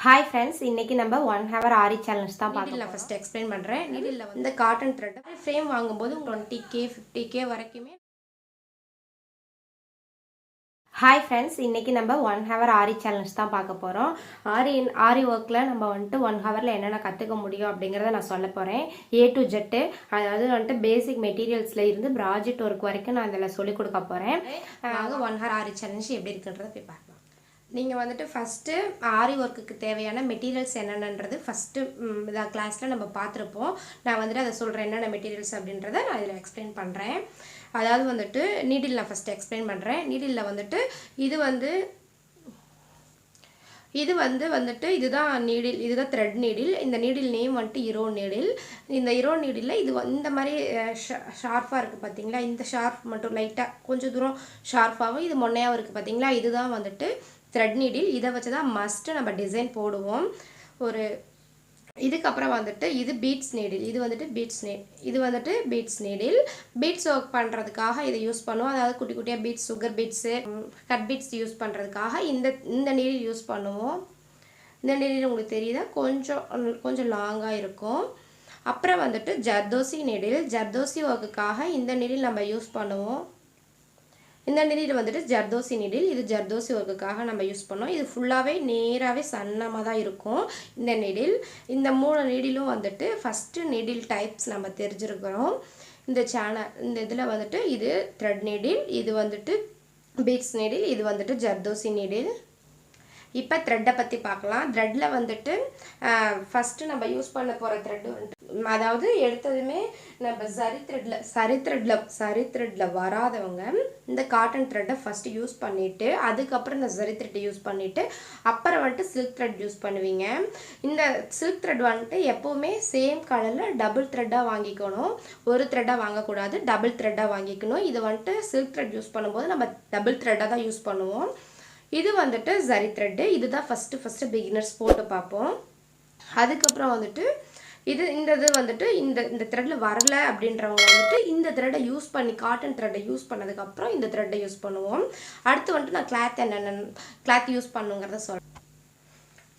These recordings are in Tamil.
Hi friends, இன்னைக்கு நம்ம 1 hour ஆரி சேலஞ்ச் தான் பார்க்க போறோம். ஃபர்ஸ்ட் எக்ஸ்பிளைன் பண்றேன். நீடில்ல வந்து காட்டன் த்ரெட் ஃப்ரேம் வாங்கும்போது 20k 50k வரைக்குமே. ஹாய் ஃப்ரெண்ட்ஸ், இன்னைக்கு நம்ம 1 hour ஆரி சேலஞ்ச் தான் பார்க்க போகிறோம். ஆரி ஒர்க்கில் நம்ம வந்துட்டு 1 hourல என்னென்ன கற்றுக்க முடியும் அப்படிங்கிறத நான் சொல்ல போகிறேன். A to Z, அதாவது வந்துட்டு பேசிக் மெட்டீரியல்ஸில் இருந்து ப்ராஜெக்ட் ஒர்க் வரைக்கும் நான் இதில் சொல்லிக் கொடுக்க போகிறேன். வாங்க 1 hour ஆரி சேலஞ்ச் எப்படி இருக்குன்றதை போய் பார்க்கலாம். நீங்கள் வந்துட்டு ஃபஸ்ட்டு ஆரி ஒர்க்குக்கு தேவையான மெட்டீரியல்ஸ் என்னென்னன்றது ஃபஸ்ட்டு கிளாஸில் நம்ம பார்த்துருப்போம். நான் வந்துட்டு அதை சொல்கிறேன் என்னென்ன மெட்டீரியல்ஸ் அப்படின்றத நான் இதில் எக்ஸ்பிளைன் பண்ணுறேன். அதாவது வந்துட்டு நீடில் நான் ஃபஸ்ட்டு எக்ஸ்பிளைன் பண்ணுறேன். நீடிலில் வந்துட்டு இதுதான் நீடில், இதுதான் த்ரெட் நீடில். இந்த நீடில் நேம் வந்துட்டு இரோ நீடில். இந்த இரோ நீடில் இந்த மாதிரி ஷார்ப்பாக இருக்குது பார்த்தீங்களா, இந்த ஷார்ப் மட்டும் லைட்டாக கொஞ்சம் தூரம் ஷார்ப்பாகவும் இது மொன்னையாகவும் இருக்குது பார்த்தீங்களா, இதுதான் வந்துட்டு த்ரெட் நீடில். இதை வச்சு தான் மஸ்ட்டு நம்ம டிசைன் போடுவோம். இதுக்கப்புறம் வந்துட்டு இது பீட்ஸ் நீடில். இது வந்துட்டு பீட்ஸ் நீடில். பீட்ஸ் ஒர்க் பண்ணுறதுக்காக இதை யூஸ் பண்ணுவோம். அதாவது குட்டி குட்டியாக beads, sugar beads, cut beads use பண்ணுறதுக்காக இந்த நீடில் யூஸ் பண்ணுவோம். இந்த நீடில் உங்களுக்கு தெரியுதா, கொஞ்சம் லாங்காக இருக்கும். அப்புறம் வந்துட்டு ஜர்தோசி நீடில். ஜர்தோசி ஒர்க்குக்காக இந்த நீடில் நம்ம யூஸ் பண்ணுவோம். இந்த நீடில் வந்துட்டு ஜர்தோசி நீடில். இது ஜர்தோசி ஒர்க்குக்காக நம்ம யூஸ் பண்ணோம். இது ஃபுல்லாகவே நேராகவே சன்னமாக தான் இருக்கும் இந்த நீடில். இந்த 3 நீடிலும் வந்துட்டு ஃபஸ்ட்டு நீடில் டைப்ஸ் நம்ம தெரிஞ்சிருக்கிறோம். இந்த இதில் வந்துட்டு இது த்ரெட் நீடில், இது வந்துட்டு பீட்ஸ் நீடில், இது வந்துட்டு ஜர்தோசி நீடில். இப்போ த்ரெட்டை பற்றி பார்க்கலாம். த்ரெட்டில் வந்துட்டு ஃபஸ்ட்டு நம்ம யூஸ் பண்ண போகிற த்ரெட்டு வந்துட்டு, அதாவது எடுத்ததுமே நம்ம சரி த்ரெட்டில் வராதவங்க இந்த காட்டன் த்ரெட்டை ஃபஸ்ட்டு யூஸ் பண்ணிவிட்டு அதுக்கப்புறம் இந்த சரி த்ரெட்டை யூஸ் பண்ணிவிட்டு அப்புறம் வந்துட்டு சில்க் த்ரெட் யூஸ் பண்ணுவீங்க. இந்த சில்க் த்ரெட் வந்துட்டு எப்போவுமே சேம் கலரில் டபுள் த்ரெட்டாக வாங்கிக்கணும். ஒரு த்ரெட்டாக வாங்கக்கூடாது, டபுள் த்ரெட்டாக வாங்கிக்கணும். இது வந்துட்டு சில்க் த்ரெட் யூஸ் பண்ணும்போது நம்ம டபுள் த்ரெட்டாக தான் யூஸ் பண்ணுவோம். இது வந்துட்டு சரி த்ரெட்டு. இதுதான் ஃபஸ்ட்டு பிகினர்ஸ் போட்டு பார்ப்போம். அதுக்கப்புறம் வந்துட்டு இந்த வந்துட்டு இந்த த்ரெட்டில் வரல அப்படின்றவங்க வந்துட்டு இந்த த்ரெட்டை யூஸ் பண்ணி, காட்டன் த்ரெட்டை யூஸ் பண்ணதுக்கப்புறம் இந்த த்ரெட்டை யூஸ் பண்ணுவோம். அடுத்து வந்துட்டு நான் கிளாத் யூஸ் பண்ணுங்கிறத சொல்கிறேன்.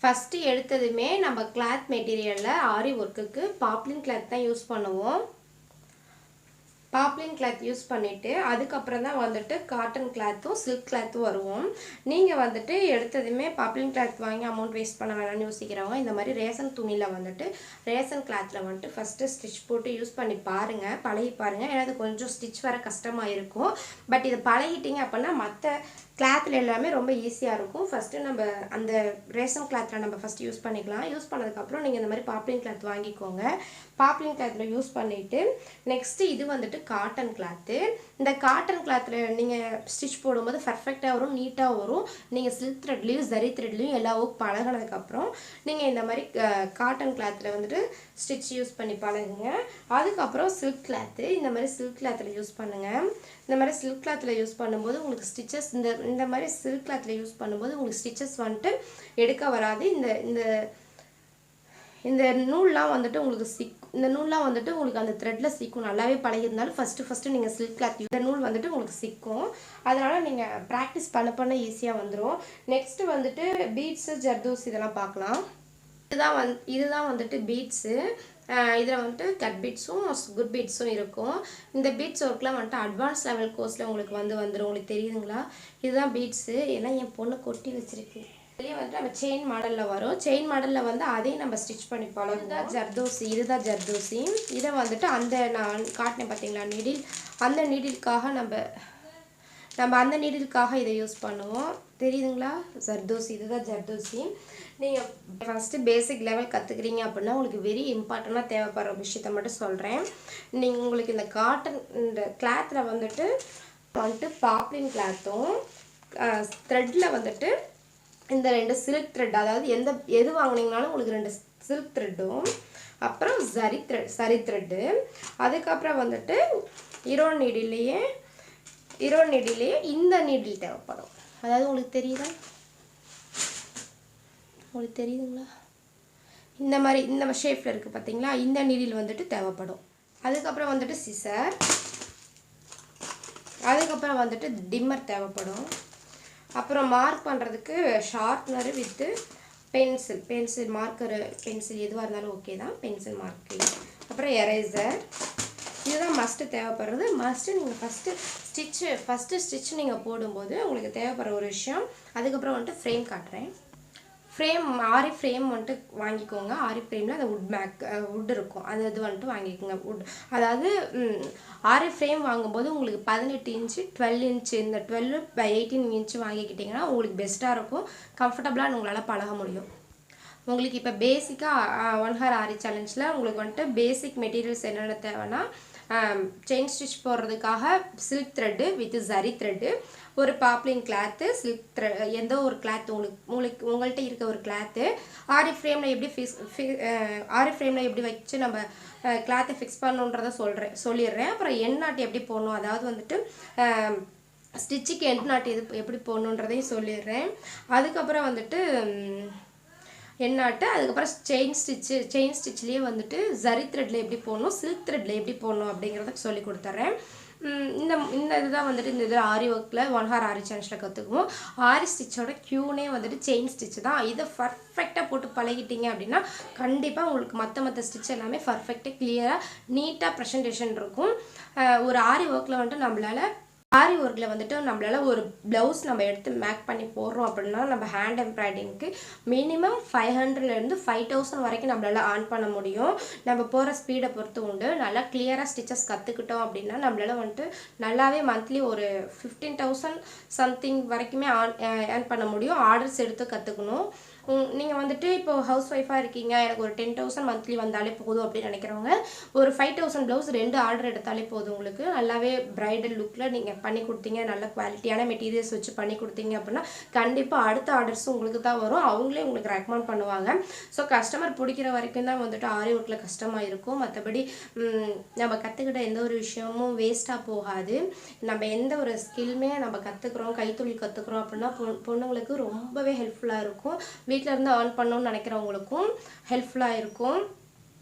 ஃபஸ்ட்டு எடுத்ததுமே நம்ம கிளாத் மெட்டீரியலில் ஆரி ஒர்க்குக்கு பாப்லின் கிளாத் தான் யூஸ் பண்ணுவோம். பாப்லின் கிளாத் யூஸ் பண்ணிவிட்டு அதுக்கப்புறம் தான் வந்துட்டு காட்டன் கிளாத்தும் சில்க் கிளாத்தும் வருவோம். நீங்கள் வந்துட்டு எடுத்ததுமே பாப்லின் கிளாத் வாங்கி அமௌண்ட் வேஸ்ட் பண்ண வேணாம்னு யோசிக்கிறவங்க இந்த மாதிரி ரேஷன் துணியில் வந்துட்டு ரேஷன் கிளாத்தில் வந்துட்டு ஃபஸ்ட்டு ஸ்டிச் போட்டு யூஸ் பண்ணி பாருங்கள், பழகி பாருங்கள். ஏன்னா அது கொஞ்சம் ஸ்டிச் வர கஷ்டமாக இருக்கும். பட் இதை பழகிட்டீங்க அப்படின்னா மற்ற கிளாத்தில் எல்லாமே ரொம்ப ஈஸியாக இருக்கும். ஃபஸ்ட்டு நம்ம அந்த ரேஷன் கிளாத்தில் நம்ம ஃபஸ்ட்டு யூஸ் பண்ணிக்கலாம். யூஸ் பண்ணதுக்கப்புறம் நீங்கள் இந்த மாதிரி பாப்லின் கிளாத் வாங்கிக்கோங்க. பாப்லின் கிளாத்தில் யூஸ் பண்ணிவிட்டு நெக்ஸ்ட்டு இது வந்துட்டு காட்டன் கிளாத்து. இந்த காட்டன் கிளாத்தில் நீங்கள் ஸ்டிச் போடும்போது பர்ஃபெக்டாக வரும், நீட்டாக வரும். நீங்கள் சில்க் த்ரெட்லேயும் சரி த்ரெட்லேயும் எல்லா ஒர்க் பழகினதுக்கப்புறம் நீங்கள் இந்த மாதிரி காட்டன் கிளாத்தில் வந்துட்டு ஸ்டிச் யூஸ் பண்ணி பழகுங்க. அதுக்கப்புறம் சில்க் கிளாத்து, இந்த மாதிரி சில்க் கிளாத்தில் யூஸ் பண்ணுங்கள். இந்த மாதிரி சில்க் கிளாத்தில் யூஸ் பண்ணும்போது உங்களுக்கு ஸ்டிச்சஸ் இந்த மாதிரி சில்க் கிளாத்தில் யூஸ் பண்ணும்போது உங்களுக்கு ஸ்டிச்சஸ் வந்துட்டு எடுக்க வராது. இந்த நூல்லாம் வந்துட்டு உங்களுக்கு அந்த த்ரெட்டில் சிக்கும். நல்லாவே பழகிருந்தாலும் ஃபஸ்ட்டு நீங்கள் சில்க் கிளாத் இந்த நூல் வந்துட்டு உங்களுக்கு சிக்கும். அதனால் நீங்கள் ப்ராக்டிஸ் பண்ண ஈஸியாக வந்துடும். நெக்ஸ்ட்டு வந்துட்டு பீட்ஸு, ஜர்தோஸ் இதெல்லாம் பார்க்கலாம். இதுதான் வந்துட்டு பீட்ஸு. இதில் வந்துட்டு கட் பீட்ஸும் குட் பீட்ஸும் இருக்கும். இந்த பீட்ஸ் ஒர்க்லாம் வந்துட்டு அட்வான்ஸ் லெவல் கோர்ஸில் உங்களுக்கு வந்துடும். உங்களுக்கு தெரியுதுங்களா? இதுதான் பீட்ஸு. எல்லாம் என் பொண்ணு கொட்டி வச்சுருக்கு. இதுலேயே வந்துட்டு நம்ம செயின் மாடலில் வரும். செயின் மாடலில் வந்து அதையும் நம்ம ஸ்டிச் பண்ணி பழகும். இதுதான் ஜர்தோசி. இதை வந்துட்டு நான் காட்டினேன் பார்த்தீங்களா நீடில், அந்த நீடிலுக்காக நம்ம அந்த நீடிலுக்காக இதை யூஸ் பண்ணுவோம். தெரியுதுங்களா? ஜர்தோசி, இதுதான் ஜர்தோசி. நீங்கள் ஃபஸ்ட்டு பேசிக் லெவல் கற்றுக்குறீங்க அப்படின்னா உங்களுக்கு வெரி இம்பார்ட்டண்ட்டாக தேவைப்படுற விஷயத்த மட்டும் சொல்கிறேன். உங்களுக்கு இந்த காட்டன் இந்த கிளாத்தில் வந்துட்டு பாப்லின் கிளாத்தும் த்ரெட்டில் வந்துட்டு இந்த 2 சில்க் த்ரெட், அதாவது எது வாங்கினீங்கனாலும் உங்களுக்கு 2 சில்க் த்ரெட்டும் அப்புறம் சரி த்ரெட்டு. அதுக்கப்புறம் வந்துட்டு இரோ நீடிலேயே இந்த நீடில் தேவைப்படும். அதாவது உங்களுக்கு தெரியுதுங்களா? இந்த மாதிரி ஷேப்பில் இருக்குது பார்த்தீங்களா, இந்த நீடில் வந்துட்டு தேவைப்படும். அதுக்கப்புறம் வந்துட்டு சிசர், அதுக்கப்புறம் வந்துட்டு டிம்மர் தேவைப்படும். அப்புறம் மார்க் பண்ணுறதுக்கு sharpener with pencil marker pencil எதுவாக இருந்தாலும் ஓகே தான். பென்சில் மார்க்கர், அப்புறம் எரேசர். இதுதான் மஸ்ட்டு தேவைப்படுறது. மஸ்ட்டு நீங்கள் ஃபஸ்ட்டு ஸ்டிச்சு நீங்கள் போடும்போது உங்களுக்கு தேவைப்படுற ஒரு விஷயம். அதுக்கப்புறம் வந்துட்டு ஃப்ரேம் காட்டுறேன். ஆரி ஃப்ரேம் வந்துட்டு வாங்கிக்கோங்க. ஆரி ஃப்ரேமில் அந்த வுட் இருக்கும், அது வந்துட்டு வாங்கிக்கோங்க. அதாவது ஆரி ஃப்ரேம் வாங்கும்போது உங்களுக்கு 18 இன்ச்சு 12 இன்ச்சு இந்த 12/18 இன்ச்சு வாங்கிக்கிட்டிங்கன்னா உங்களுக்கு பெஸ்ட்டாக இருக்கும். கம்ஃபர்டபுளாக உங்களால் பழக முடியும். உங்களுக்கு இப்போ பேசிக்காக 1 ஹவர் ஆரி சேலஞ்சில் உங்களுக்கு வந்துட்டு பேசிக் மெட்டீரியல்ஸ் என்னென்ன தேவைன்னா, செயின் ஸ்டிச் போடுறதுக்காக silk thread with zari thread, ஒரு பாப்ளின் கிளாத்து, சில்க் எந்த ஒரு கிளாத் உங்கள்கிட்ட இருக்க ஒரு கிளாத்து, ஆரி ஃப்ரேமில் எப்படி வச்சு நம்ம கிளாத்தை ஃபிக்ஸ் பண்ணணுன்றதை சொல்லிடுறேன். அப்புறம் எண்ட் நாட் எப்படி போடணும், அதாவது வந்துட்டு ஸ்டிச்சுக்கு எண்ட் நாட் எப்படி போடணுன்றதையும் சொல்லிடுறேன். அதுக்கப்புறம் வந்துட்டு எண்ணாட்டு, அதுக்கப்புறம் செயின் ஸ்டிச்லேயே வந்துட்டு ஜரி த்ரெட்டில் எப்படி போடணும், சில்க் த்ரெட்டில் எப்படி போடணும் அப்படிங்கிறத சொல்லி கொடுத்துட்றேன். இந்த இதுதான் வந்துட்டு இந்த இது ஆரி ஒர்க்கில் 1 ஹவர் ஆரி சேலஞ்சில் கற்றுக்குவோம். ஆரி ஸ்டிச்சோட க்யூனே வந்துட்டு செயின் ஸ்டிச் தான். இதை பர்ஃபெக்டாக போட்டு பழகிட்டீங்க அப்படின்னா கண்டிப்பாக உங்களுக்கு மற்ற ஸ்டிச் எல்லாமே பர்ஃபெக்டாக கிளியராக நீட்டாக ப்ரெசன்டேஷன் இருக்கும். ஒரு ஆரி ஒர்க்கில் வந்துட்டு நம்மளால் ஒரு ப்ளவுஸ் நம்ம எடுத்து மேக் பண்ணி போடுறோம் அப்படின்னா நம்ம ஹேண்ட் எம்ப்ராய்டிங்க்கு மினிமம் 500லேருந்து 5000 வரைக்கும் நம்மளால் ஆன் பண்ண முடியும். நம்ம போகிற ஸ்பீடை பொறுத்து உண்டு. நல்லா கிளியராக ஸ்டிச்சஸ் கற்றுக்கிட்டோம் அப்படின்னா நம்மளால் வந்துட்டு நல்லாவே மந்த்லி ஒரு 15,000 சம்திங் வரைக்குமே ஏர்ன் பண்ண முடியும். ஆர்டர்ஸ் எடுத்து கற்றுக்கணும். நீங்கள் வந்துட்டு இப்போ ஹவுஸ் ஒய்ஃபாக இருக்கீங்க, எனக்கு ஒரு 10,000 மந்த்லி வந்தாலே போதும் அப்படின்னு நினைக்கிறவங்க ஒரு 5,000 ப்ளவுஸ் 2 ஆர்டர் எடுத்தாலே போதும். உங்களுக்கு நல்லாவே பிரைடல் லுக்கில் நீங்கள் பண்ணி கொடுத்தீங்க, நல்ல குவாலிட்டியான மெட்டீரியல்ஸ் வச்சு பண்ணி கொடுத்தீங்க அப்படின்னா கண்டிப்பாக அடுத்த ஆர்டர்ஸும் உங்களுக்கு தான் வரும். அவங்களே உங்களுக்கு ரெக்கமெண்ட் பண்ணுவாங்க. ஸோ கஸ்டமர் பிடிக்கிற வரைக்கும் தான் வந்துட்டு ஆரி ஒர்க்கில் கஷ்டமாக இருக்கும். மற்றபடி நம்ம கற்றுக்கிட்ட எந்த ஒரு விஷயமும் வேஸ்ட்டாக போகாது. நம்ம எந்த ஒரு ஸ்கில்லுமே நம்ம கற்றுக்குறோம், கைத்தொழில் கற்றுக்குறோம் அப்படின்னா பொண்ணுங்களுக்கு ரொம்பவே ஹெல்ப்ஃபுல்லாக இருக்கும். வீட்டில் இருந்து ஏர்ன் பண்ணணும்னு நினைக்கிறவங்களுக்கும் ஹெல்ப்ஃபுல்லாக இருக்கும்.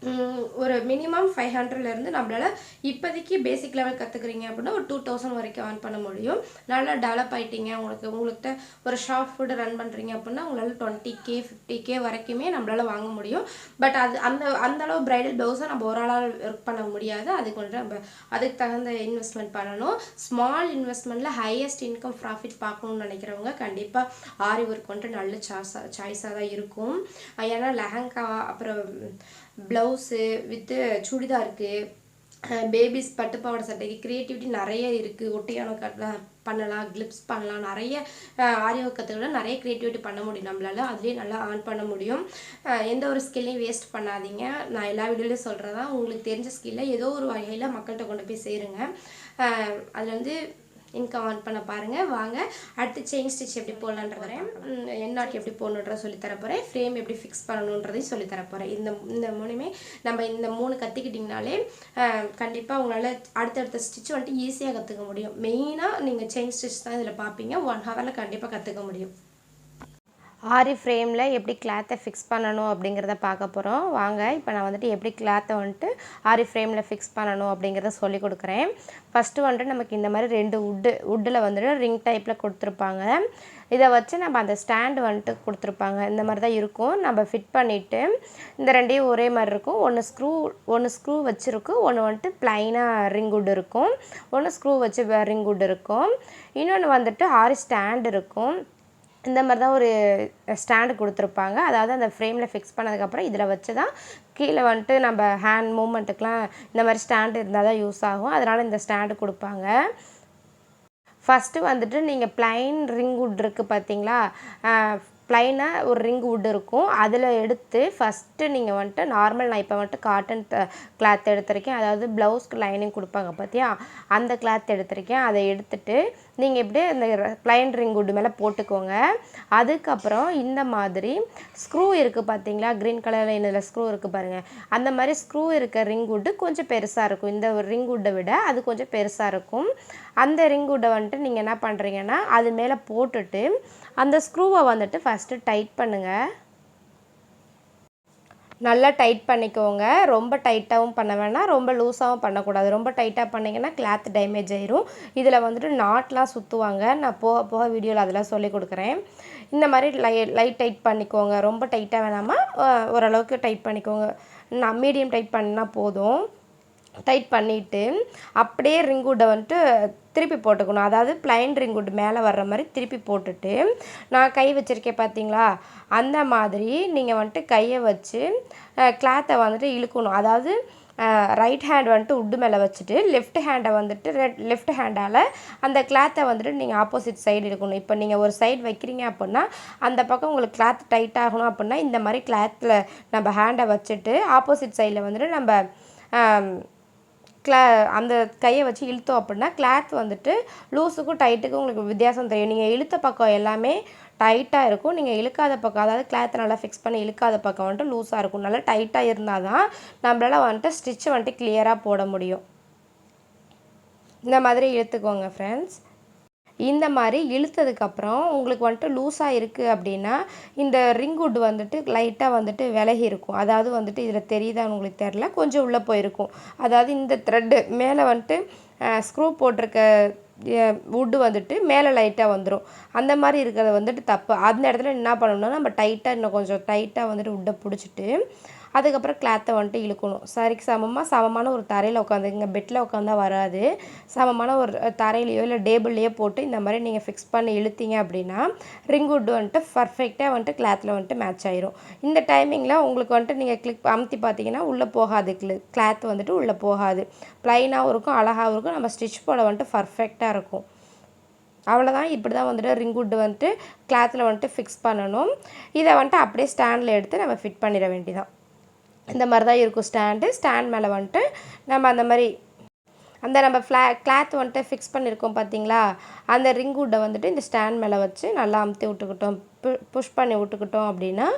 ஒரு மினிமம் 500லேருந்து நம்மளால் இப்போதைக்கு பேசிக் லெவல் கற்றுக்குறீங்க அப்படின்னா ஒரு 2000 வரைக்கும் ஏர்ன் பண்ண முடியும். நல்லா டெவலப் ஆகிட்டீங்க, உங்கள்கிட்ட ஒரு ஷாப் ஃபுட்டு ரன் பண்ணுறீங்க அப்படின்னா உங்களால் 20K 50K வரைக்குமே நம்மளால் வாங்க முடியும். பட் அந்த அளவு பிரைடல் ப்ளவுஸை நம்ம ஒரு ஆளால் ஒர்க் பண்ண முடியாது. அதுக்கு தகுந்த இன்வெஸ்ட்மெண்ட் பண்ணணும். ஸ்மால் இன்வெஸ்ட்மெண்ட்டில் ஹையஸ்ட் இன்கம் ப்ராஃபிட் பார்க்கணுன்னு நினைக்கிறவங்க கண்டிப்பாக ஆரி ஒர்க் வந்துட்டு நல்ல சாய்ஸாக தான் இருக்கும். ஏன்னா லெஹங்கா, அப்புறம் ப்ளவுஸு வித்து சுடிதாருக்கு, பேபிஸ் பட்டுப்பாவாடை சட்டைக்கு க்ரியேட்டிவிட்டி நிறைய இருக்குது. ஒட்டியானம் பண்ணலாம், கிளிப்ஸ் பண்ணலாம், நிறைய ஆரி ஒர்க் கற்றுக்கிட்டா நிறைய க்ரியேட்டிவிட்டி பண்ண முடியும் நம்மளால். அதுலேயே நல்லா ஆன் பண்ண முடியும். எந்த ஒரு ஸ்கில்லையும் வேஸ்ட் பண்ணாதீங்க. நான் எல்லா வீடியோலையும் சொல்கிறதான், உங்களுக்கு தெரிஞ்ச ஸ்கில்லை ஏதோ ஒரு வகையில் மக்கள்கிட்ட கொண்டு போய் சேருங்க. அதில் வந்து இன்கம் ஆன் பண்ண பாருங்கள். வாங்க அடுத்து செயின் ஸ்டிச் எப்படி போடலான்றேன், என் நாட் எப்படி போடணுன்றதை சொல்லித்தரப்போகிறேன், ஃப்ரேம் எப்படி ஃபிக்ஸ் பண்ணணுன்றதையும் சொல்லித்தரப்போகிறேன். இந்த மூணுமே நம்ம இந்த 3 கற்றுக்கிட்டிங்கனாலே கண்டிப்பாக உங்களால் அடுத்தடுத்த ஸ்டிச் வந்துட்டு ஈஸியாக கற்றுக்க முடியும். மெயினாக நீங்கள் செயின் ஸ்டிச் தான் இதில் பார்ப்பீங்க. 1 ஹவரில் கண்டிப்பாக கற்றுக்க முடியும். ஆரி ஃப்ரேமில் எப்படி கிளாத்தை ஃபிக்ஸ் பண்ணணும் அப்படிங்கிறத பார்க்க போகிறோம். வாங்க இப்போ நான் வந்துட்டு எப்படி கிளாத்தை வந்துட்டு ஆரி ஃப்ரேமில் ஃபிக்ஸ் பண்ணணும் அப்படிங்கிறத சொல்லி கொடுக்குறேன். ஃபஸ்ட்டு வந்துட்டு நமக்கு இந்த மாதிரி 2 வுட்டில் வந்துட்டு ரிங் டைப்பில் கொடுத்துருப்பாங்க. இதை வச்சு நம்ம அந்த ஸ்டாண்டு வந்துட்டு கொடுத்துருப்பாங்க. இந்த மாதிரி தான் இருக்கும். நம்ம ஃபிட் பண்ணிவிட்டு இந்த 2யும் ஒரே மாதிரி இருக்கும். ஒன்று ஸ்க்ரூ வச்சுருக்கும், ஒன்று வந்துட்டு ப்ளைனாக ரிங் வுட் இருக்கும், ஒன்று ஸ்க்ரூ வச்சு ரிங் வுட் இருக்கும், இன்னொன்று வந்துட்டு ஆரி ஸ்டாண்ட் இருக்கும். இந்த மாதிரி தான் ஒரு ஸ்டாண்டு கொடுத்துருப்பாங்க. அதாவது அந்த ஃப்ரேமில் ஃபிக்ஸ் பண்ணதுக்கப்புறம் இதில் வச்சு தான் கீழே வந்துட்டு நம்ம ஹேண்ட் மூமெண்ட்டுக்கெலாம் இந்த மாதிரி ஸ்டாண்டு இருந்தால் தான் யூஸ் ஆகும். அதனால் இந்த ஸ்டாண்டு கொடுப்பாங்க. ஃபஸ்ட்டு வந்துட்டு நீங்கள் ப்ளைன் ரிங் வுட் இருக்குது பார்த்தீங்களா, ப்ளைனாக ஒரு ரிங் வுட் இருக்கும். அதில் எடுத்து ஃபஸ்ட்டு நீங்கள் வந்துட்டு நார்மல், நான் இப்போ வந்துட்டு காட்டன் கிளாத் எடுத்திருக்கேன். அதாவது ப்ளவுஸ்க்கு லைனிங் கொடுப்பாங்க பார்த்தியா, அந்த கிளாத் எடுத்திருக்கேன். அதை எடுத்துகிட்டு நீங்கள் இப்படியே இந்த ப்ளைன் ரிங் வுட் மேலே போட்டுக்கோங்க. அதுக்கப்புறம் இந்த மாதிரி ஸ்க்ரூ இருக்குது பார்த்தீங்களா, க்ரீன் கலரில் இதில் ஸ்க்ரூ இருக்குது பாருங்கள். அந்த மாதிரி ஸ்க்ரூ இருக்க ரிங் வுட்டு கொஞ்சம் பெருசாக இருக்கும். இந்த ஒரு ரிங் வுட்டை விட அது கொஞ்சம் பெருசாக இருக்கும். அந்த ரிங் வுட்டை வந்துட்டு நீங்கள் என்ன பண்ணுறீங்கன்னா அது மேலே போட்டுட்டு அந்த ஸ்க்ரூவை வந்துட்டு ஃபஸ்ட்டு டைட் பண்ணுங்கள். நல்லா டைட் பண்ணிக்கோங்க. ரொம்ப டைட்டாகவும் பண்ண வேணாம், ரொம்ப லூஸாகவும் பண்ணக்கூடாது. ரொம்ப டைட்டாக பண்ணிங்கன்னா கிளாத் டேமேஜ் ஆயிரும். இதில் வந்துட்டு நாட்லாம் சுற்றுவாங்க. நான் போக போக வீடியோவில் அதெல்லாம் சொல்லிக் கொடுக்குறேன். இந்த மாதிரி லைட் டைட் பண்ணிக்கோங்க. ரொம்ப டைட்டாக வேணாமல் ஓரளவுக்கு டைட் பண்ணிக்கோங்க. நான் மீடியம் டைட் பண்ணால் போதும். டைட் பண்ணிவிட்டு அப்படியே ரிங்குட்டை வந்துட்டு திருப்பி போட்டுக்கணும். அதாவது ப்ளைன் ரிங்குட் மேலே வர்ற மாதிரி திருப்பி போட்டுட்டு நான் கை வச்சுருக்கேன் பார்த்தீங்களா, அந்த மாதிரி நீங்கள் வந்துட்டு கையை வச்சு கிளாத்தை வந்துட்டு இழுக்கணும். அதாவது ரைட் ஹேண்ட் வந்துட்டு உட்டு மேலே வச்சுட்டு லெஃப்ட் ஹேண்டை வந்துட்டு லெஃப்ட் ஹேண்டால் அந்த கிளாத்தை வந்துட்டு நீங்கள் ஆப்போசிட் சைடு இழுக்கணும். இப்போ நீங்கள் ஒரு சைடு வைக்கிறீங்க அப்படின்னா அந்த பக்கம் உங்களுக்கு கிளாத் டைட் ஆகணும் அப்படின்னா இந்த மாதிரி கிளாத்தில் நம்ம ஹேண்டை வச்சுட்டு ஆப்போசிட் சைடில் வந்துட்டு நம்ம அந்த கையை வச்சு இழுத்தோம் அப்படின்னா கிளாத் வந்துட்டு லூஸுக்கும் டைட்டுக்கும் உங்களுக்கு வித்தியாசம் தெரியும். நீங்கள் இழுத்த பக்கம் எல்லாமே டைட்டாக இருக்கும், நீங்கள் இழுக்காத பக்கம் அதாவது கிளாத்தை நல்லா ஃபிக்ஸ் பண்ணி இழுக்காத பக்கம் வந்துட்டு லூஸாக இருக்கும். நல்லா டைட்டாக இருந்தால் தான் நம்மளால் வந்துட்டு ஸ்டிச் வந்துட்டு கிளியராக போட முடியும். இந்த மாதிரி இழுத்துக்கோங்க ஃப்ரெண்ட்ஸ். இந்த மாதிரி இழுத்ததுக்கப்புறம் உங்களுக்கு வந்துட்டு லூஸாக இருக்குது அப்படின்னா இந்த ரிங்குட் வந்துட்டு லைட்டாக வந்துட்டு விலகி இருக்கும். அதாவது வந்துட்டு இதில் தெரியுதான்னு உங்களுக்கு தெரில, கொஞ்சம் உள்ளே போயிருக்கும். அதாவது இந்த த்ரெட்டு மேலே வந்துட்டு ஸ்க்ரூ போட்டிருக்க வுட்டு வந்துட்டு மேலே லைட்டாக வந்துடும். அந்த மாதிரி இருக்கிறத வந்துட்டு தப்பு. அந்த இடத்துல என்ன பண்ணணும்னா நம்ம டைட்டாக இன்னும் கொஞ்சம் டைட்டாக வந்துட்டு வுட்டை பிடிச்சிட்டு அதுக்கப்புறம் கிளாத்தை வந்துட்டு இழுக்கணும். சரிக்கு சமமான ஒரு தரையில் உட்காந்துங்க. பெட்டில் உட்காந்தா வராது. சமமான ஒரு தரையிலையோ இல்லை டேபிள்லையோ போட்டு இந்த மாதிரி நீங்கள் ஃபிக்ஸ் பண்ணி இழுத்தீங்க அப்படின்னா ரிங்குட் வந்துட்டு பர்ஃபெக்டாக வந்துட்டு கிளாத்தில் வந்துட்டு மேட்ச் ஆயிரும். இந்த டைமிங்கில் உங்களுக்கு வந்துட்டு நீங்கள் கிளிக் அமுத்தி பார்த்தீங்கன்னா உள்ளே போகாது, கிளாத் வந்துட்டு உள்ளே போகாது. ப்ளைனாகவும் இருக்கும், அழகாகவும் இருக்கும். நம்ம ஸ்டிச் போட வந்துட்டு பர்ஃபெக்டாக இருக்கும். அவ்வளோதான். இப்படி தான் வந்துட்டு ரிங்குட் வந்துட்டு கிளாத்தில் வந்துட்டு ஃபிக்ஸ் பண்ணணும். இதை வந்துட்டு அப்படியே ஸ்டாண்டில் எடுத்து நம்ம ஃபிட் பண்ணிட வேண்டியதான். இந்த மாதிரி தான் இருக்கும் ஸ்டாண்ட் மேலே வந்துட்டு நம்ம அந்த மாதிரி நம்ம கிளாத் வந்துட்டு ஃபிக்ஸ் பண்ணியிருக்கோம் பார்த்தீங்களா, அந்த ரிங்குட்டை வந்துட்டு இந்த ஸ்டாண்ட் மேலே வச்சு நல்லா அமுத்தி விட்டுக்கிட்டோம், புஷ் பண்ணி விட்டுக்கிட்டோம் அப்படின்னா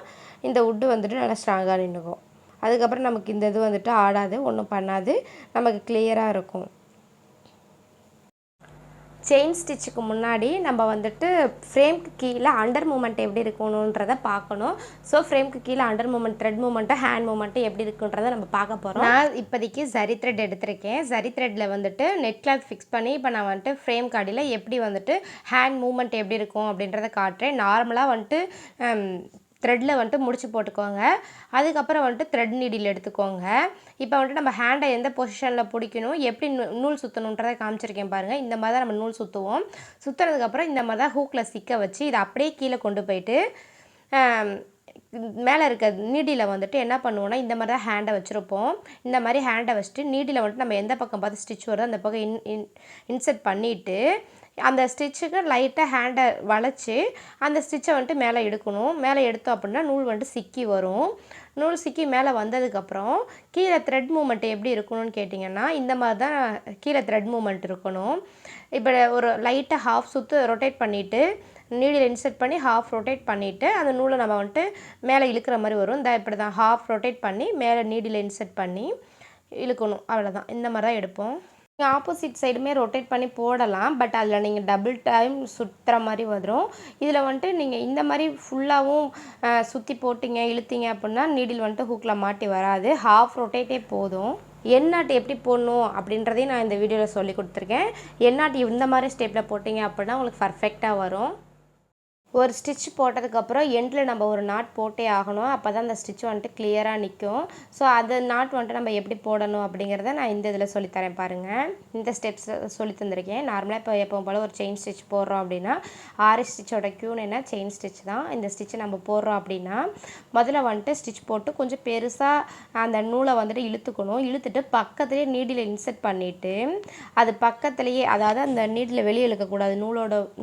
இந்த வுட்டு வந்துட்டு நல்லா ஸ்ட்ராங்காக நின்றுக்கும். அதுக்கப்புறம் நமக்கு இந்த இது வந்துட்டு ஆடாது, ஒன்றும் பண்ணாது, நமக்கு கிளியராக இருக்கும். செயின் ஸ்டிச்சுக்கு முன்னாடி நம்ம வந்துட்டு ஃப்ரேம்க்கு கீழே அண்டர் மூமெண்ட் எப்படி இருக்கணுன்றதை பார்க்கணும். ஸோ ஃப்ரேம்க்கு கீழே under moment, thread moment, hand moment எப்படி இருக்குன்றதை நம்ம பார்க்க போகிறோம். நான் இப்போதைக்கு ஜரி த்ரெட் எடுத்திருக்கேன். ஜரி த்ரெட்டில் வந்துட்டு நெட் கிளாத் ஃபிக்ஸ் பண்ணி இப்போ நான் வந்துட்டு ஃப்ரேம் காடியில் எப்படி வந்துட்டு ஹேண்ட் மூமெண்ட் எப்படி இருக்கும் அப்படின்றத காட்டுறேன். நார்மலாக வந்துட்டு த்ரெட்டில் வந்துட்டு முடிச்சு போட்டுக்கோங்க. அதுக்கப்புறம் வந்துட்டு த்ரெட் நீடில் எடுத்துக்கோங்க. இப்போ வந்துட்டு நம்ம ஹேண்டை எந்த பொசிஷனில் பிடிக்கணும், எப்படி நூல் சுற்றணுன்றதை காமிச்சிருக்கேன் பாருங்கள். இந்த மாதிரி தான் நம்ம நூல் சுற்றுவோம். சுற்றுறதுக்கப்புறம் இந்த மாதிரி தான் ஹூக்கில் சிக்க வச்சு இதை அப்படியே கீழே கொண்டு போயிட்டு மேலே இருக்க நீடியில் வந்துட்டு என்ன பண்ணுவோன்னா இந்த மாதிரி தான் ஹேண்டை வச்சுருப்போம். இந்த மாதிரி ஹேண்டை வச்சுட்டு நீடியில் வந்துட்டு நம்ம எந்த பக்கம் பார்த்து ஸ்டிச் வருதோ அந்த பக்கம் இன்செர்ட் பண்ணிவிட்டு அந்த ஸ்டிச்சுக்கு லைட்டாக ஹேண்டை வளைச்சி அந்த ஸ்டிச்சை வந்துட்டு மேலே எடுக்கணும். மேலே எடுத்தோம் அப்படின்னா நூல் வந்துட்டு சிக்கி வரும். நூல் சிக்கி மேலே வந்ததுக்கப்புறம் கீழே த்ரெட் மூமெண்ட் எப்படி இருக்கணும்னு கேட்டிங்கன்னா இந்த மாதிரி தான் கீழே த்ரெட் மூமெண்ட் இருக்கணும். இப்போ ஒரு லைட்டாக ஹாஃப் சுற்று ரொட்டேட் பண்ணிவிட்டு நீடில் இன்செர்ட் பண்ணி ஹாஃப் ரொட்டேட் பண்ணிவிட்டு அந்த நூலை நம்ம வந்துட்டு மேலே இழுக்கிற மாதிரி வரும். இந்த இப்படி தான் ஹாஃப் ரொட்டேட் பண்ணி மேலே நீடில் இன்செர்ட் பண்ணி இழுக்கணும். அவ்வளோதான். இந்த மாதிரி தான் எடுப்போம். நீங்கள் ஆப்போசிட் சைடுமே ரொட்டேட் பண்ணி போடலாம், பட் அதில் நீங்கள் டபுள் டைம் சுற்றுற மாதிரி வரும். இதில் வந்துட்டு நீங்கள் இந்த மாதிரி ஃபுல்லாகவும் சுற்றி போட்டிங்க இழுத்தீங்க அப்படின்னா நீடில் வந்துட்டு ஹூக்கில் மாட்டி வராது. ஹாஃப் ரொட்டேட்டே போதும். எண்ணாட்டு எப்படி போடணும் அப்படின்றதையும் நான் இந்த வீடியோவில் சொல்லி கொடுத்துருக்கேன். எண்ணாட்டு இந்த மாதிரி ஸ்டெப்பில் போட்டிங்க அப்படின்னா உங்களுக்கு பர்ஃபெக்டாக வரும். ஒரு ஸ்டிச் போட்டதுக்கப்புறம் எண்டில் நம்ம ஒரு நாட் போட்டே ஆகணும். அப்போ தான் அந்த ஸ்டிச் வந்துட்டு கிளியராக நிற்கும். ஸோ அது நாட் வந்துட்டு நம்ம எப்படி போடணும் அப்படிங்கிறத நான் இந்த இதில் சொல்லித்தரேன் பாருங்கள். இந்த ஸ்டெப்ஸ் சொல்லி தந்திருக்கேன். நார்மலாக இப்போ எப்போ போல் ஒரு செயின் ஸ்டிச் போடுறோம் அப்படின்னா ஆரி ஸ்டிச்சோட க்யூன் என்ன செயின் ஸ்டிச் தான். இந்த ஸ்டிச்சை நம்ம போடுறோம் அப்படின்னா முதல்ல வந்துட்டு ஸ்டிச் போட்டு கொஞ்சம் பெருசாக அந்த நூலை வந்துட்டு இழுத்துக்கணும். இழுத்துட்டு பக்கத்துலேயே நீடில் இன்செர்ட் பண்ணிவிட்டு அது பக்கத்துலேயே, அதாவது அந்த நீடில் வெளியே இழுக்கக்கூடாது,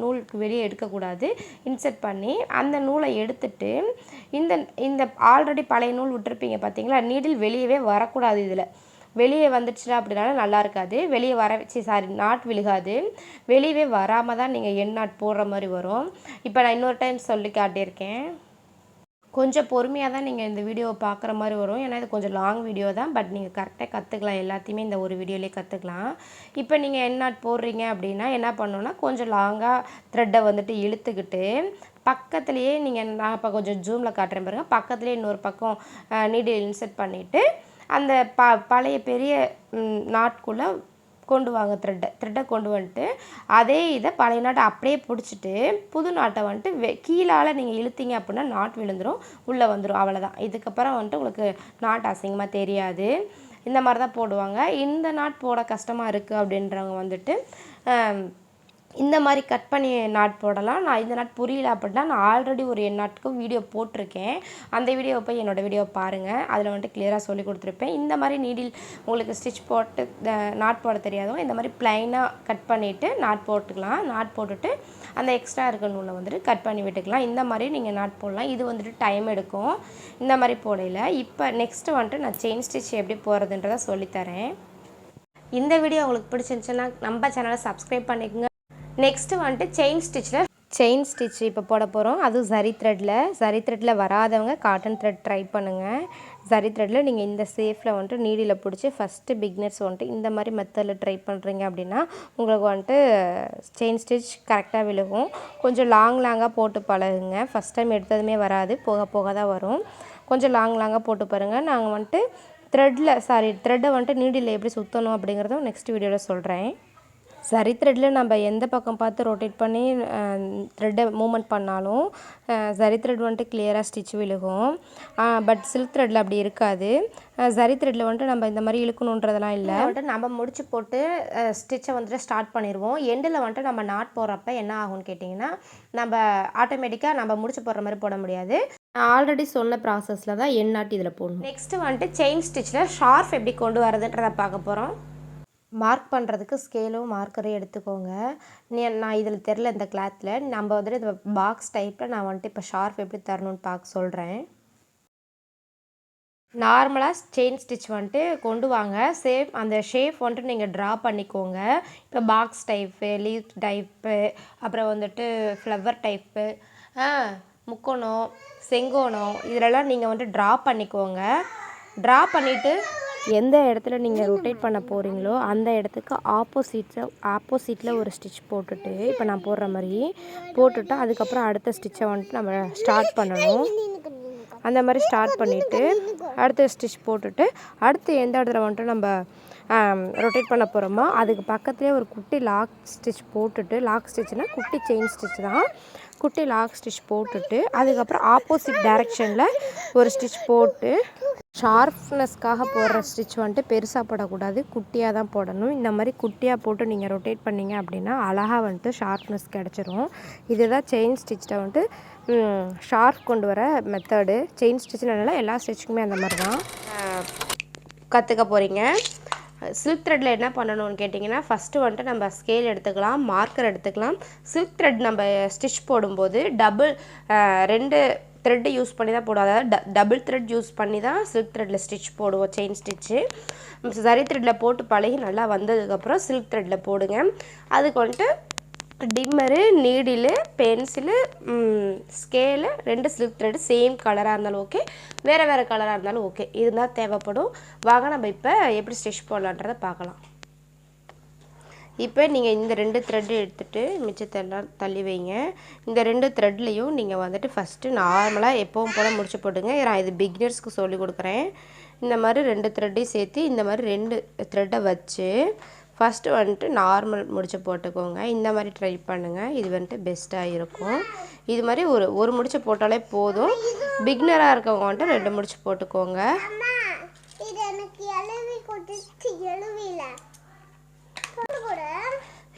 நூலுக்கு வெளியே எடுக்கக்கூடாது, இன்செர்ட் பண்ணி அந்த நூலை எடுத்துட்டு இந்த ஆல்ரெடி பழைய நூல் விட்டுருப்பீங்க பார்த்தீங்களா, நீடில் வெளியவே வரக்கூடாது. இதில் வெளியே வந்துடுச்சுன்னா அப்படின்னாலும் நல்லா இருக்காது. வெளியே நாட் விழுகாது. வெளியவே வராமல் தான் நீங்கள் எண் நாட் போடுற மாதிரி வரும். இப்போ நான் இன்னொரு டைம் சொல்லி காட்டியிருக்கேன். கொஞ்சம் பொறுமையாக தான் நீங்கள் இந்த வீடியோவை பார்க்குற மாதிரி வரும். ஏன்னா இது கொஞ்சம் லாங் வீடியோ தான், பட் நீங்கள் கரெக்டாக கற்றுக்கலாம். எல்லாத்தையுமே இந்த ஒரு வீடியோலேயே கற்றுக்கலாம். இப்போ நீங்கள் எண் நாட் போடுறீங்க அப்படின்னா என்ன பண்ணணுன்னா கொஞ்சம் லாங்காக த்ரெட்டை வந்துட்டு இழுத்துக்கிட்டு பக்கத்துலேயே நீங்கள் நான் இப்போ கொஞ்சம் ஜூமில் காட்டுறேன் பாருங்கள், பக்கத்துலேயே இன்னொரு பக்கம் நீடில் இன்செர்ட் பண்ணிவிட்டு அந்த பழைய பெரிய நாட்குள்ளே கொண்டு வாங்க த்ரெட்டை கொண்டு வந்துட்டு அதே இதை பழைய நாட்டை அப்படியே பிடிச்சிட்டு புது நாட்டை வந்துட்டு கீழால் நீங்கள் இழுத்தீங்க அப்படின்னா நாட் விழுந்துடும், உள்ளே வந்துடும், அவ்வளோதான். இதுக்கப்புறம் வந்துட்டு உங்களுக்கு நாட் அசிங்கமாக தெரியாது. இந்த மாதிரி தான் போடுவாங்க. இந்த நாட் போட கஷ்டமாக இருக்குது அப்படின்றவங்க வந்துட்டு இந்த மாதிரி கட் பண்ணி நாட் போடலாம். நான் இந்த நாட் புரியல அப்படின்னா நான் ஆல்ரெடி ஒரு நாட்டுக்கு வீடியோ போட்டிருக்கேன். அந்த வீடியோவை போய் என்னோடய வீடியோவை பாருங்கள், அதில் வந்துட்டு கிளியராக சொல்லி கொடுத்துருப்பேன். இந்த மாதிரி நீடில் உங்களுக்கு ஸ்டிச் போட்டு நாட் போட தெரியாதவங்க இந்த மாதிரி ப்ளைனாக கட் பண்ணிவிட்டு நாட் போட்டுக்கலாம். நாட் போட்டுட்டு அந்த எக்ஸ்ட்ரா இருக்க நூலை வந்துட்டு கட் பண்ணி விட்டுக்கலாம். இந்த மாதிரி நீங்கள் நாட் போடலாம். இது வந்துட்டு டைம் எடுக்கும் இந்த மாதிரி போடையில். இப்போ நெக்ஸ்ட்டு வந்துட்டு நான் செயின் ஸ்டிச் எப்படி போகிறதுன்றதை சொல்லித்தரேன். இந்த வீடியோ உங்களுக்கு பிடிச்சிருந்துச்சுன்னா நம்ம சேனலை சப்ஸ்கிரைப் பண்ணிக்கோங்க. நெக்ஸ்ட்டு வந்துட்டு செயின் ஸ்டிச் இப்போ போட போகிறோம். அதுவும் ஜரி த்ரெட்டில் வராதவங்க காட்டன் த்ரெட் ட்ரை பண்ணுங்கள். ஜரி த்ரெட்டில் நீங்கள் இந்த சேஃபில் வந்துட்டு நீடில் பிடிச்சி ஃபஸ்ட்டு பிகினர்ஸ் வந்துட்டு இந்த மாதிரி மெத்தடில் ட்ரை பண்ணுறீங்க அப்படின்னா உங்களுக்கு வந்துட்டு செயின் ஸ்டிச் கரெக்டாக விழுகும். கொஞ்சம் லாங்காக போட்டு பழகுங்க. ஃபஸ்ட் டைம் எடுத்ததுமே வராது, போக போக தான் வரும். கொஞ்சம் லாங்காக போட்டு பாருங்கள். நாங்கள் வந்துட்டு த்ரெட்டை வந்துட்டு நீடில் எப்படி சுற்றணும் அப்படிங்கிறதும் நெக்ஸ்ட் வீடியோவில் சொல்கிறேன். சரி த்ரெட்டில் நம்ம எந்த பக்கம் பார்த்து ரொட்டேட் பண்ணி த்ரெட்டை மூமெண்ட் பண்ணாலும் சரி த்ரெட் வந்துட்டு கிளியராக ஸ்டிச் விழுகும். பட் சில்க் த்ரெட்டில் அப்படி இருக்காது. சரி த்ரெட்டில் வந்துட்டு நம்ம இந்த மாதிரி இழுக்கணுன்றதெல்லாம் இல்லை. வந்துட்டு நம்ம முடிச்சு போட்டு ஸ்டிச்சை வந்துட்டு ஸ்டார்ட் பண்ணிடுவோம். எண்டில் வந்துட்டு நம்ம நாட் போடுறப்ப என்ன ஆகும்னு கேட்டிங்கன்னா நம்ம ஆட்டோமேட்டிக்காக நம்ம முடிச்சு போடுற மாதிரி போட முடியாது. நான் ஆல்ரெடி சொன்ன ப்ராசஸில் தான் என் நாட் இதில் போடணும். நெக்ஸ்ட்டு வந்துட்டு செயின் ஸ்டிச்சில் ஷார்ப் எப்படி கொண்டு வரதுன்றதை பார்க்க போகிறோம். மார்க் பண்ணுறதுக்கு ஸ்கேலும் மார்க்கரும் எடுத்துக்கோங்க. நான் இதில் தெரில இந்த கிளாத்தில் நம்ம வந்துட்டு இந்த பாக்ஸ் டைப்பில் நான் வந்துட்டு இப்போ ஷார்ப் எப்படி தரணும்னு பார்க்க சொல்கிறேன். நார்மலாக செயின் ஸ்டிச் வந்துட்டு கொண்டு வாங்க. அந்த ஷேப் வந்துட்டு நீங்கள் ட்ரா பண்ணிக்கோங்க. இப்போ பாக்ஸ் டைப்பு, லீவ் டைப்பு, அப்புறம் வந்துட்டு ஃப்ளவர் டைப்பு, முக்கோணம், செங்கோணம் இதிலெல்லாம் நீங்கள் வந்துட்டு ட்ரா பண்ணிக்கோங்க. ட்ரா பண்ணிவிட்டு எந்த இடத்துல நீங்கள் ரொட்டேட் பண்ண போகிறீங்களோ அந்த இடத்துக்கு ஆப்போசிட்டில் ஒரு ஸ்டிச் போட்டுட்டு இப்போ நான் போடுற மாதிரி போட்டுட்டு அதுக்கப்புறம் அடுத்த ஸ்டிச்சை வந்துட்டு நம்ம ஸ்டார்ட் பண்ணணும். அந்த மாதிரி ஸ்டார்ட் பண்ணிவிட்டு அடுத்த ஸ்டிச் போட்டுட்டு அடுத்து எந்த இடத்துல வந்துட்டு நம்ம ரொட்டேட் பண்ண போகிறோமோ அதுக்கு பக்கத்துலேயே ஒரு குட்டி லாக் ஸ்டிச் போட்டுட்டு, லாக் ஸ்டிச்னால் குட்டி செயின் ஸ்டிச் தான், குட்டி லாக் ஸ்டிச் போட்டுட்டு அதுக்கப்புறம் ஆப்போசிட் டைரெக்ஷனில் ஒரு ஸ்டிச் போட்டு ஷார்ப்னஸ்க்காக போடுற ஸ்டிச் வந்துட்டு பெருசாக போடக்கூடாது, குட்டியாக தான் போடணும். இந்த மாதிரி குட்டியாக போட்டு நீங்கள் ரொட்டேட் பண்ணிங்க அப்படின்னா அழகாக வந்துட்டு ஷார்ப்னஸ் கிடச்சிரும். இதுதான் செயின் ஸ்டிச்சில் வந்துட்டு ஷார்ப் கொண்டு வர மெத்தடு. செயின் ஸ்டிச்னால எல்லா ஸ்டிச்சுக்குமே அந்த மாதிரி தான் கற்றுக்க போகிறீங்க. சில்க் த்ரெட்டில் என்ன பண்ணணும்னு கேட்டிங்கன்னா ஃபஸ்ட்டு வந்துட்டு நம்ம ஸ்கேல் எடுத்துக்கலாம், மார்க்கர் எடுத்துக்கலாம். சில்க் த்ரெட் நம்ம ஸ்டிச் போடும்போது ரெண்டு த்ரெட்டு யூஸ் பண்ணி தான் போடுவோம். அதாவது டபுள் த்ரெட் யூஸ் பண்ணி தான் சில்க் த்ரெட்டில் ஸ்டிச் போடுவோம். செயின் ஸ்டிச்சு சரி த்ரெட்டில் போட்டு பழகி நல்லா வந்ததுக்கப்புறம் சில்க் த்ரெட்டில் போடுங்க. அதுக்கு வந்துட்டு trimmer, needle, pencil, scale, 2 silk thread same கலராக இருந்தாலும் ஓகே, வேறு கலராக இருந்தாலும் ஓகே, இதுதான் தேவைப்படும். வாங்க நம்ம இப்போ எப்படி ஸ்டிச் போடலான்றதை பார்க்கலாம். இப்போ நீங்கள் இந்த 2 த்ரெட்டு எடுத்துகிட்டு மிச்சத்தெல்லாம் தள்ளி வைங்க. இந்த 2 த்ரெட்லேயும் நீங்கள் வந்துட்டு ஃபஸ்ட்டு நார்மலாக எப்பவும் போல் முடிச்சு போட்டுங்க. நான் இது பிகினர்ஸ்க்கு சொல்லி கொடுக்குறேன். இந்த மாதிரி 2 த்ரெட்டையும் சேர்த்து இந்த மாதிரி 2 த்ரெட்டை வச்சு ஃபஸ்ட்டு வந்துட்டு நார்மல் முடிச்சு போட்டுக்கோங்க. இந்த மாதிரி ட்ரை பண்ணுங்கள், இது வந்துட்டு பெஸ்ட்டாக இருக்கும். இது மாதிரி ஒரு முடிச்சு போட்டாலே போதும். பிகினராக இருக்கவங்க வந்துட்டு 2 முடிச்சு போட்டுக்கோங்க.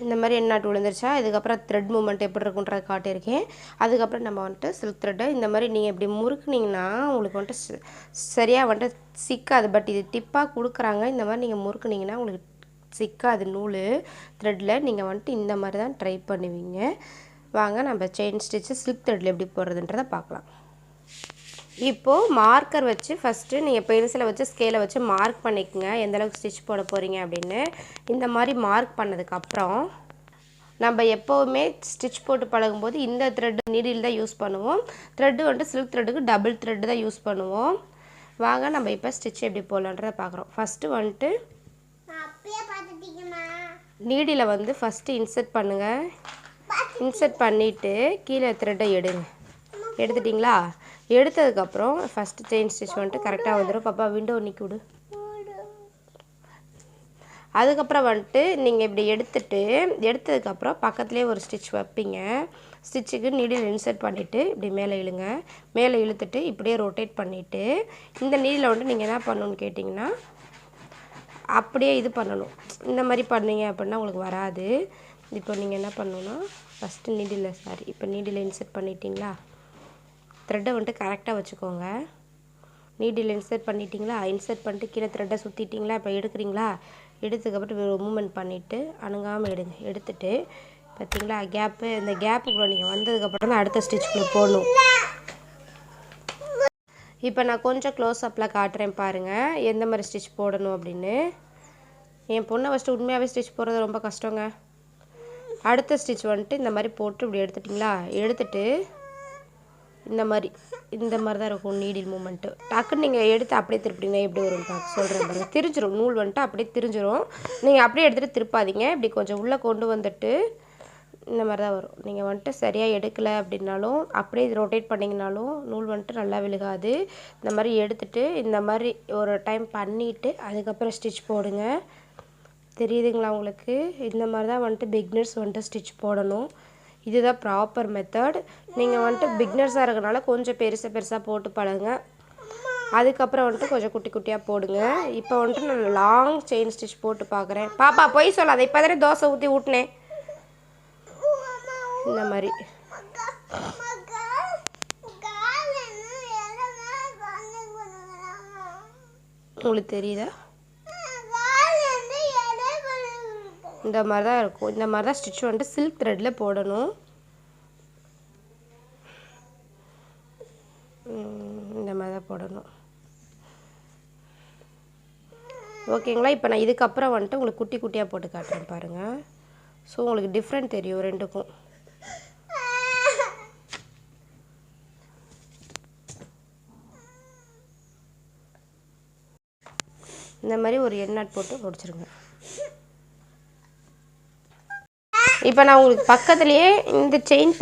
இந்த மாதிரி எண்ணாட்டு விழுந்துருச்சா, இதுக்கப்புறம் த்ரெட் மூமெண்ட் எப்படி இருக்குன்றதை காட்டியிருக்கேன். அதுக்கப்புறம் நம்ம வந்துட்டு சில்க் த்ரெட்டை இந்த மாதிரி நீங்கள் இப்படி முறுக்குனிங்கன்னா உங்களுக்கு வந்துட்டு சரியாக வந்துட்டு சிக்காது. பட் இது டிப்பாக கொடுக்குறாங்க. இந்த மாதிரி நீங்கள் முறுக்குனிங்கன்னா உங்களுக்கு சிக்காது நூல் த்ரெட்டில். நீங்கள் வந்துட்டு இந்த மாதிரி தான் ட்ரை பண்ணுவீங்க. வாங்க நம்ம செயின் ஸ்டிச்சு சில்க் த்ரெட்டில் எப்படி போடுறதுன்றதை பார்க்கலாம். இப்போது மார்க்கர் வச்சு ஃபஸ்ட்டு நீங்கள் பென்சிலை வச்சு ஸ்கேலை வச்சு மார்க் பண்ணிக்கோங்க எந்தளவுக்கு ஸ்டிச் போட போகிறீங்க அப்படின்னு. இந்த மாதிரி மார்க் பண்ணதுக்கப்புறம் நம்ம எப்போவுமே ஸ்டிச் போட்டு பழகும்போது இந்த த்ரெட்டு நீடில் தான் யூஸ் பண்ணுவோம். த்ரெட்டு வந்துட்டு சில்க் த்ரெட்டுக்கு டபுள் த்ரெட்டு தான் யூஸ் பண்ணுவோம். வாங்க நம்ம இப்போ ஸ்டிச் எப்படி போடலான்றதை பார்க்குறோம். ஃபஸ்ட்டு வந்துட்டு நீடில் வந்து ஃபஸ்ட்டு இன்சர்ட் பண்ணுங்கள். இன்சர்ட் பண்ணிவிட்டு கீழே த்ரெட்டை எடுங்க. எடுத்துட்டிங்களா? எடுத்ததுக்கப்புறம் ஃபஸ்ட்டு செயின் ஸ்டிச் வந்துட்டு கரெக்டாக வந்துடும். பாப்பா விண்டோ நீக்கி விடு. அதுக்கப்புறம் வந்துட்டு நீங்கள் இப்படி எடுத்ததுக்கப்புறம் பக்கத்துலேயே ஒரு ஸ்டிச் வைப்பீங்க. ஸ்டிச்சுக்கு நீடில் இன்சர்ட் பண்ணிவிட்டு இப்படி மேலே இழுங்க. மேலே இழுத்துட்டு இப்படியே ரொட்டேட் பண்ணிவிட்டு இந்த நீடில் வந்துட்டு நீங்கள் என்ன பண்ணணுன்னு கேட்டிங்கன்னா அப்படியே இது பண்ணணும். இந்த மாதிரி பண்ணீங்க அப்படின்னா உங்களுக்கு வராது. இப்போ நீங்கள் என்ன பண்ணணுன்னா ஃபஸ்ட்டு நீடில் இன்சர்ட் பண்ணிட்டீங்களா? த்ரெட்டை வந்துட்டு கரெக்டாக வச்சுக்கோங்க. நீடில் இன்சர்ட் பண்ணிட்டீங்களா? இன்சர்ட் பண்ணிட்டு கீழே த்ரெட்டை சுற்றிட்டிங்களா? இப்போ எடுக்கிறீங்களா? எடுத்ததுக்கப்புறம் ஒரு மூமெண்ட் பண்ணிவிட்டு அணுகாமல் எடுங்க. எடுத்துகிட்டு பார்த்தீங்களா இந்த கேப்புக்குள்ளே நீங்கள் வந்ததுக்கப்புறம் தான் அடுத்த ஸ்டிச்சுக்குள்ளே போடணும். இப்போ நான் கொஞ்சம் க்ளோஸ்அப்பில் காட்டுறேன் பாருங்கள் எந்த மாதிரி ஸ்டிச் போடணும் அப்படின்னு. என் பொண்ணை ஃபஸ்ட்டு உண்மையாகவே ஸ்டிச் போடுறது ரொம்ப கஷ்டங்க. அடுத்த ஸ்டிச் வந்துட்டு இந்த மாதிரி போட்டு இப்படி எடுத்துட்டிங்களா? எடுத்துட்டு இந்த மாதிரி தான் இருக்கும் நீடில் மூமெண்ட்டு. டக்குன்னு நீங்கள் எடுத்து அப்படியே திருப்பிட்டீங்கன்னா எப்படி வரும் சொல்கிறேன் பாருங்கள். திரிஞ்சிரும் நூல் வந்துட்டு அப்படியே திரிஞ்சிரும். நீங்கள் அப்படியே எடுத்துகிட்டு திருப்பாதீங்க. இப்படி கொஞ்சம் உள்ளே கொண்டு வந்துட்டு இந்த மாதிரி தான் வரும். நீங்கள் வந்துட்டு சரியாக எடுக்கலை அப்படின்னாலும் அப்படியே இது ரொட்டேட் பண்ணிங்கனாலும் நூல் வந்துட்டு நல்லா விழுகாது. இந்த மாதிரி எடுத்துகிட்டு இந்த மாதிரி ஒரு டைம் பண்ணிவிட்டு அதுக்கப்புறம் ஸ்டிச் போடுங்க. தெரியுதுங்களா உங்களுக்கு? இந்த மாதிரி தான் வந்துட்டு பிகினர்ஸ் வந்துட்டு ஸ்டிச் போடணும். இதுதான் ப்ராப்பர் மெத்தட். நீங்கள் வந்துட்டு பிகினர்ஸாக இருக்கனால கொஞ்சம் பெருசாக போட்டு பழகுங்க. அதுக்கப்புறம் வந்துட்டு கொஞ்சம் குட்டி குட்டியாக போடுங்க. இப்போ வந்துட்டு நான் லாங் செயின் ஸ்டிச் போட்டு பார்க்குறேன். பாப்பா பொய் சொல்லாத, இப்போ தானே தோசை ஊற்றி ஊட்டினேன். இந்த மாதிரி உங்களுக்கு தெரியுதா? இந்த மாதிரி தான் இருக்கும். இந்த மாதிரி தான் ஸ்டிச் வந்துட்டு சில்க் த்ரெட்டில் போடணும். இந்த மாதிரி தான் போடணும். ஓகேங்களா? இப்போ நான் இதுக்கப்புறம் வந்துட்டு உங்களுக்கு குட்டி குட்டியாக போட்டு காட்டுறேன் பாருங்கள். ஸோ உங்களுக்கு டிஃப்ரெண்ட் தெரியும் ரெண்டுக்கும். இந்த மாதிரி ஒரு எண்ணாட் போட்டு முடிச்சிருங்க. இப்போ நான் உங்களுக்கு பக்கத்துலேயே இந்த செயின்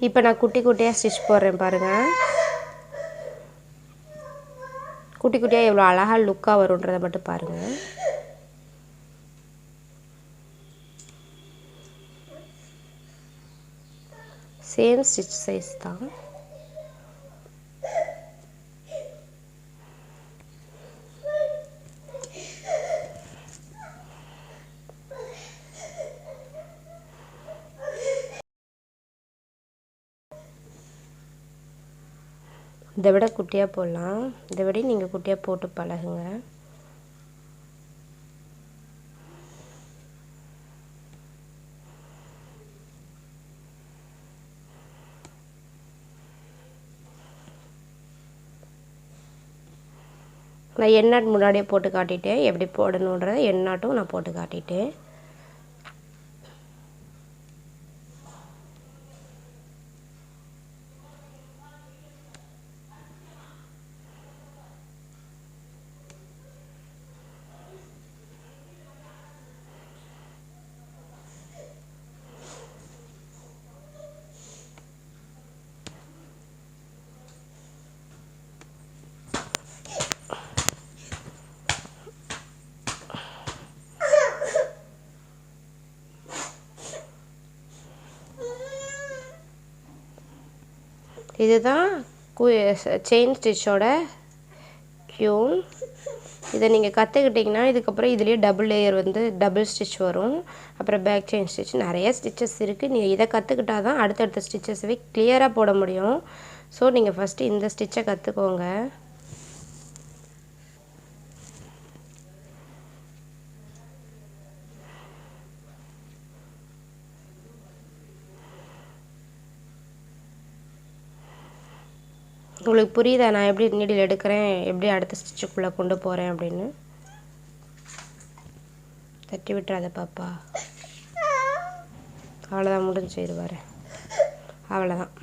இப்போ நான் குட்டி குட்டியாக ஸ்டிச் போடுறேன் பாருங்கள். குட்டி குட்டியாக எவ்வளோ அழகாக லுக்காக வரும்ன்றதை மட்டும் பாருங்கள். சேம் ஸ்டிச் சைஸ் தான். இதை விட குட்டியாக போடலாம். இதை விட நீங்கள் குட்டியாக போட்டு பழகுங்க. நான் எண்ணாட் முன்னாடியே போட்டு காட்டிட்டேன். எப்படி போடணுன்றதை எண்ணாட்டும் நான் போட்டு காட்டிட்டேன். இதுதான் செயின் ஸ்டிச்சோட க்யூன். இதை நீங்கள் கற்றுக்கிட்டிங்கன்னா இதுக்கப்புறம் இதுலேயே டபுள் லேயர் டபுள் ஸ்டிச் வரும். அப்புறம் பேக் செயின் ஸ்டிச் நிறைய ஸ்டிச்சஸ் இருக்குது. நீங்கள் இதை கற்றுக்கிட்டா தான் அடுத்தடுத்த ஸ்டிச்சஸவே கிளியராக போட முடியும். ஸோ நீங்கள் ஃபஸ்ட்டு இந்த ஸ்டிச்சை கற்றுக்கோங்க. உங்களுக்கு புரியுதா நான் எப்படி நீடில் எடுக்கிறேன், எப்படி அடுத்த ஸ்டிச்சுக்குள்ளே கொண்டு போகிறேன் அப்படின்னு? தட்டி விட்டுறாத பாப்பா. அவ்வளோதான், முடிஞ்சு. இது வர அவ்வளோதான்.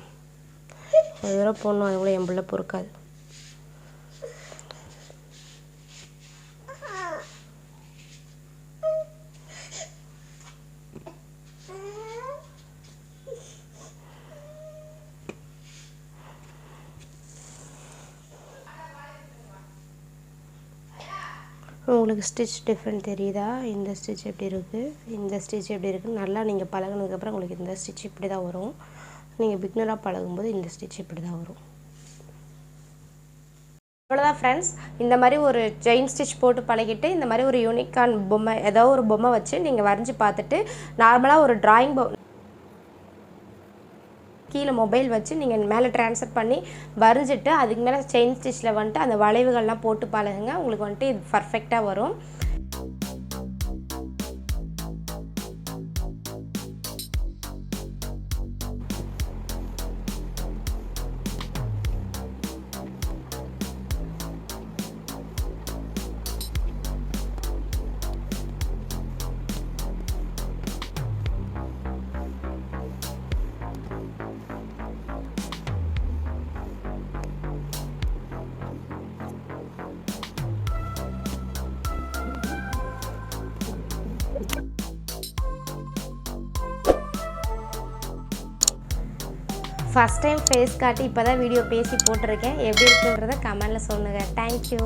ஒரு தடவை போடணும், அது கூட என் பிள்ளை பொறுக்காது. உங்களுக்கு ஸ்டிச் டிஃப்ரெண்ட் தெரியுதா? இந்த ஸ்டிச் எப்படி இருக்குது, இந்த ஸ்டிச் எப்படி இருக்குன்னு நல்லா நீங்கள் பழகுனதுக்கப்புறம் உங்களுக்கு இந்த ஸ்டிச் இப்படி தான் வரும். நீங்கள் பிக்னராக பழகும்போது இந்த ஸ்டிச் இப்படி தான் வரும். அவ்வளோதான் ஃப்ரெண்ட்ஸ். இந்த மாதிரி ஒரு செயின் ஸ்டிச் போட்டு பழகிட்டு இந்த மாதிரி ஒரு யூனிக்கான பொம்மை ஏதோ ஒரு பொம்மை வச்சு நீங்கள் வரைஞ்சி பார்த்துட்டு நார்மலாக ஒரு ட்ராயிங் கீழே மொபைல் வச்சு நீங்கள் மேலே ட்ரான்ஸ்ஃபர் பண்ணி வரைஞ்சிட்டு அதுக்கு மேலே செயின் ஸ்டிச்சில் வந்துட்டு அந்த வளைவுகள்லாம் போட்டு பழகுங்க. உங்களுக்கு வந்துட்டு இது பர்ஃபெக்டாக வரும். ஃபஸ்ட் டைம் ஃபேஸ் காட்டி இப்போ தான் வீடியோ பேசி போட்டிருக்கேன். எப்படி இருக்குன்றதை கமெண்டில் சொல்லுங்கள். தேங்க்யூ.